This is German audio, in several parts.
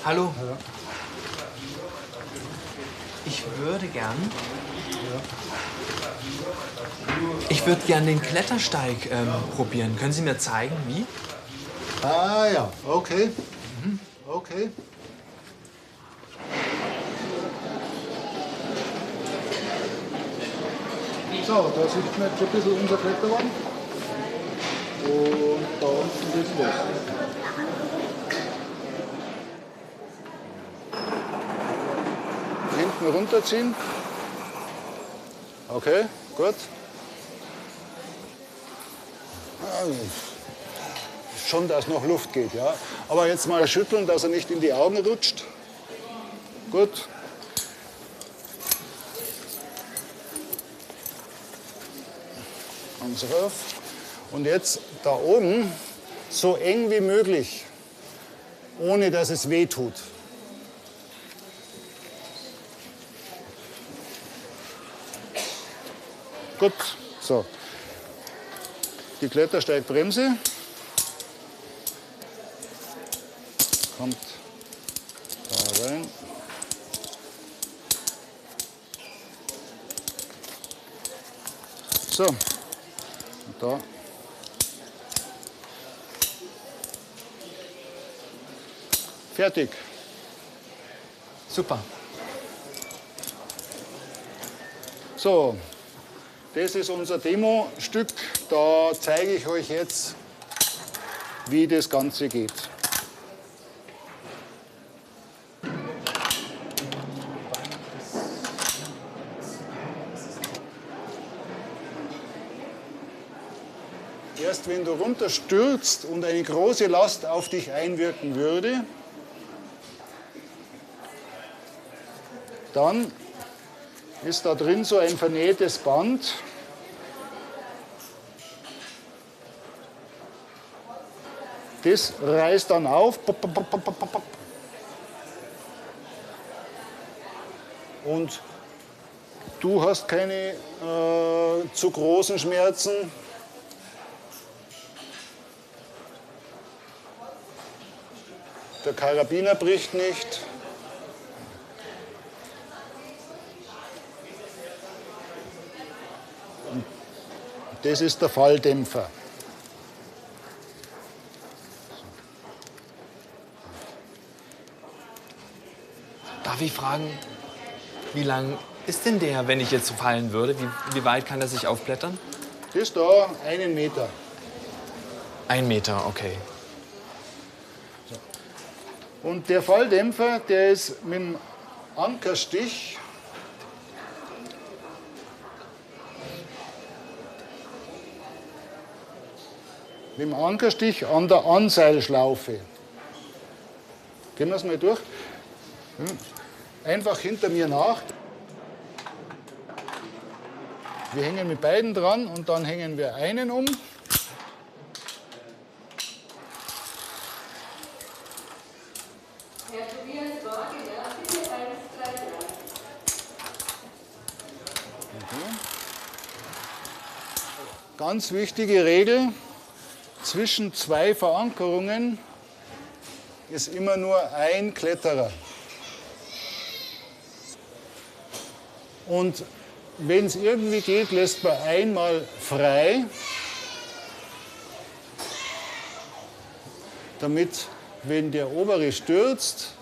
Hallo. Ja. Ich würde gern den Klettersteig probieren. Können Sie mir zeigen, wie? Ah ja, okay. Okay. So, da sieht man jetzt ein bisschen unser Kletterwand. Und da unten geht's los. Hinten runterziehen. Okay, gut. Schon, dass noch Luft geht, ja. Aber jetzt mal schütteln, dass er nicht in die Augen rutscht. Gut. Ganz rauf. Und jetzt da oben so eng wie möglich, ohne dass es weh tut. Gut, so. Die Klettersteigbremse kommt da rein. So, und da. Fertig. Super. So, das ist unser Demo-Stück. Da zeige ich euch jetzt, wie das Ganze geht. Erst wenn du runterstürzt und eine große Last auf dich einwirken würde, dann ist da drin so ein vernähtes Band. Das reißt dann auf. Und du hast keine zu großen Schmerzen. Der Karabiner bricht nicht. Das ist der Falldämpfer. Darf ich fragen, wie lang ist denn der, wenn ich jetzt fallen würde? Wie weit kann er sich aufblättern? Das da 1 Meter. 1 Meter, okay. Und der Falldämpfer, der ist mit dem Ankerstich an der Anseilschlaufe. Gehen wir es mal durch. Einfach hinter mir nach. Wir hängen mit beiden dran und dann hängen wir einen um. Ganz wichtige Regel, zwischen 2 Verankerungen ist immer nur ein Kletterer. Und wenn es irgendwie geht, lässt man einmal frei, damit, wenn der obere stürzt,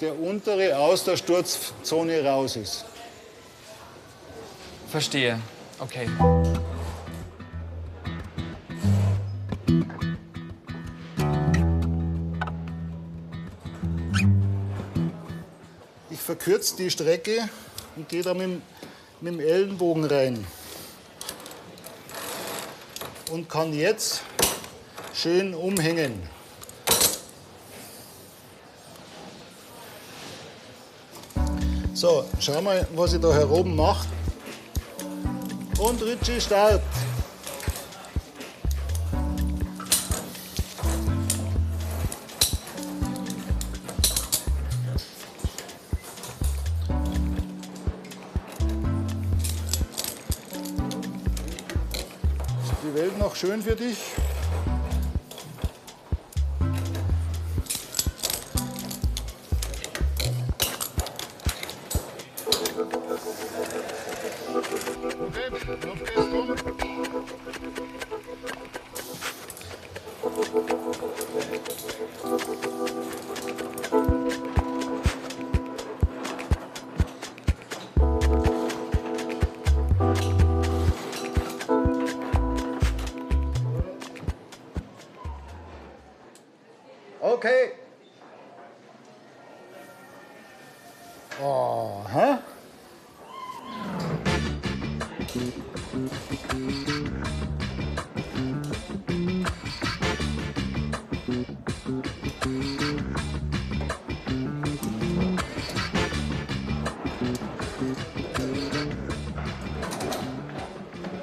der untere aus der Sturzzone raus ist. Verstehe. Okay. Ich verkürze die Strecke und gehe da mit dem Ellenbogen rein. Und kann jetzt schön umhängen. So, schau mal, was ich da hier oben mache. Und Ritchie, Start. Ist die Welt noch schön für dich? Okay. Aha.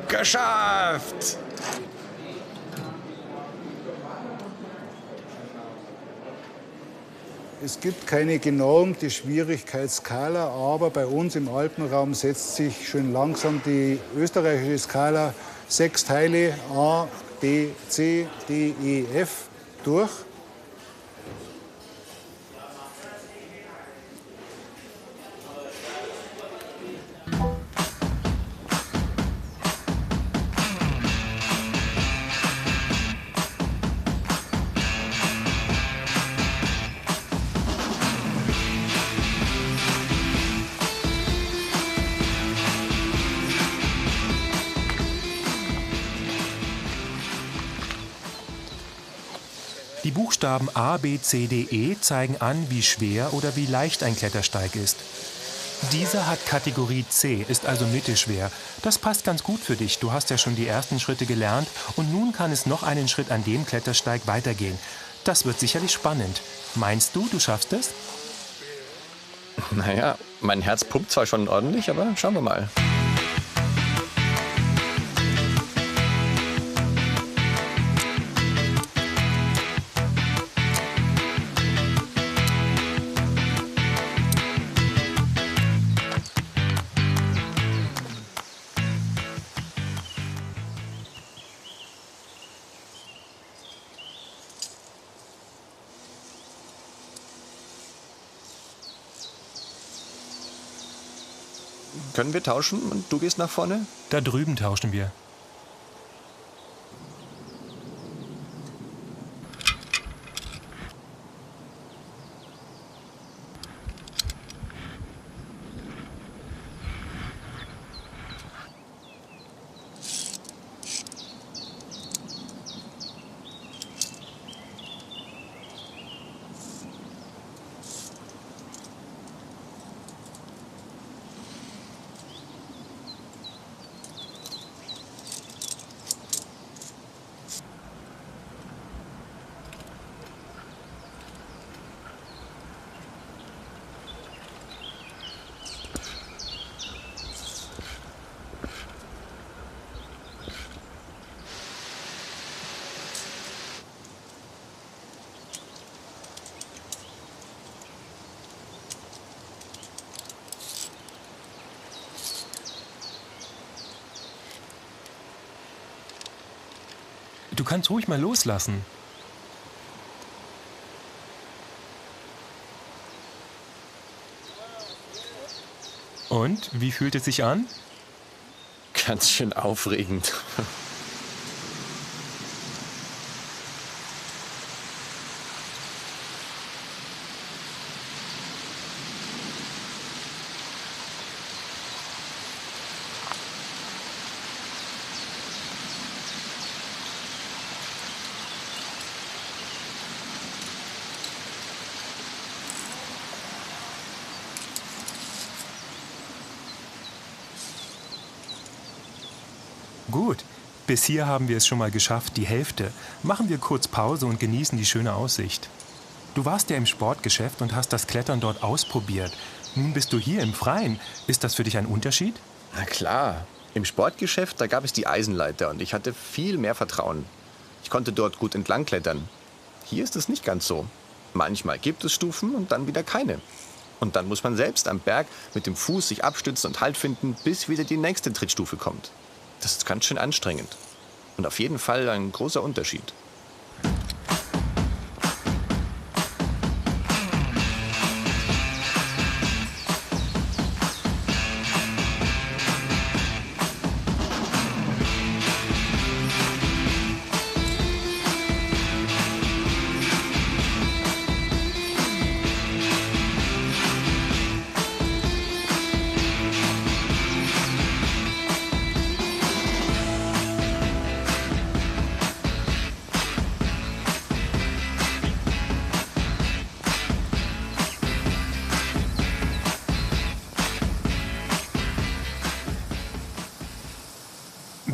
Geschafft! Es gibt keine genormte Schwierigkeitsskala, aber bei uns im Alpenraum setzt sich schön langsam die österreichische Skala 6 Teile A, B, C, D, E, F durch. Die Buchstaben A, B, C, D, E zeigen an, wie schwer oder wie leicht ein Klettersteig ist. Dieser hat Kategorie C, ist also mittelschwer. Das passt ganz gut für dich. Du hast ja schon die ersten Schritte gelernt und nun kann es noch einen Schritt an dem Klettersteig weitergehen. Das wird sicherlich spannend. Meinst du, du schaffst es? Naja, mein Herz pumpt zwar schon ordentlich, aber schauen wir mal. Können wir tauschen und du gehst nach vorne? Da drüben tauschen wir. Du kannst ruhig mal loslassen. Und, wie fühlt es sich an? Ganz schön aufregend. Gut, bis hier haben wir es schon mal geschafft, die Hälfte. Machen wir kurz Pause und genießen die schöne Aussicht. Du warst ja im Sportgeschäft und hast das Klettern dort ausprobiert. Nun bist du hier im Freien. Ist das für dich ein Unterschied? Na klar, im Sportgeschäft, da gab es die Eisenleiter und ich hatte viel mehr Vertrauen. Ich konnte dort gut entlang klettern. Hier ist es nicht ganz so. Manchmal gibt es Stufen und dann wieder keine. Und dann muss man selbst am Berg mit dem Fuß sich abstützen und Halt finden, bis wieder die nächste Trittstufe kommt. Das ist ganz schön anstrengend. Und auf jeden Fall ein großer Unterschied.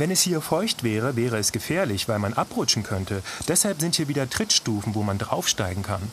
Wenn es hier feucht wäre, wäre es gefährlich, weil man abrutschen könnte. Deshalb sind hier wieder Trittstufen, wo man draufsteigen kann.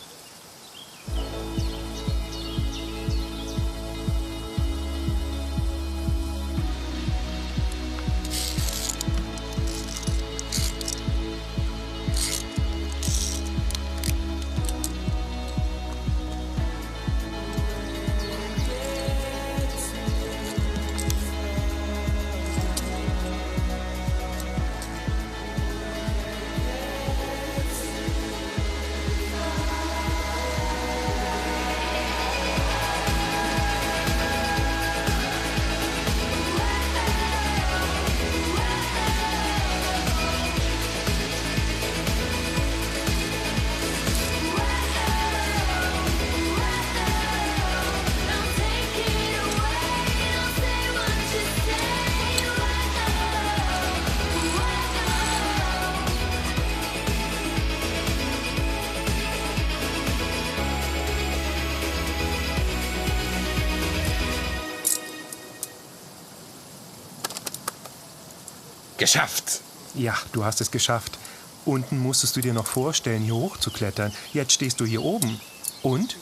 Geschafft! Ja, du hast es geschafft. Unten musstest du dir noch vorstellen, hier hochzuklettern. Jetzt stehst du hier oben. Und?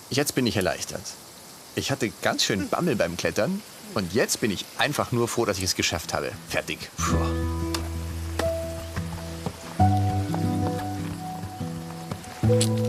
Jetzt bin ich erleichtert. Ich hatte ganz schön Bammel beim Klettern und jetzt bin ich einfach nur froh, dass ich es geschafft habe. Fertig. Puh.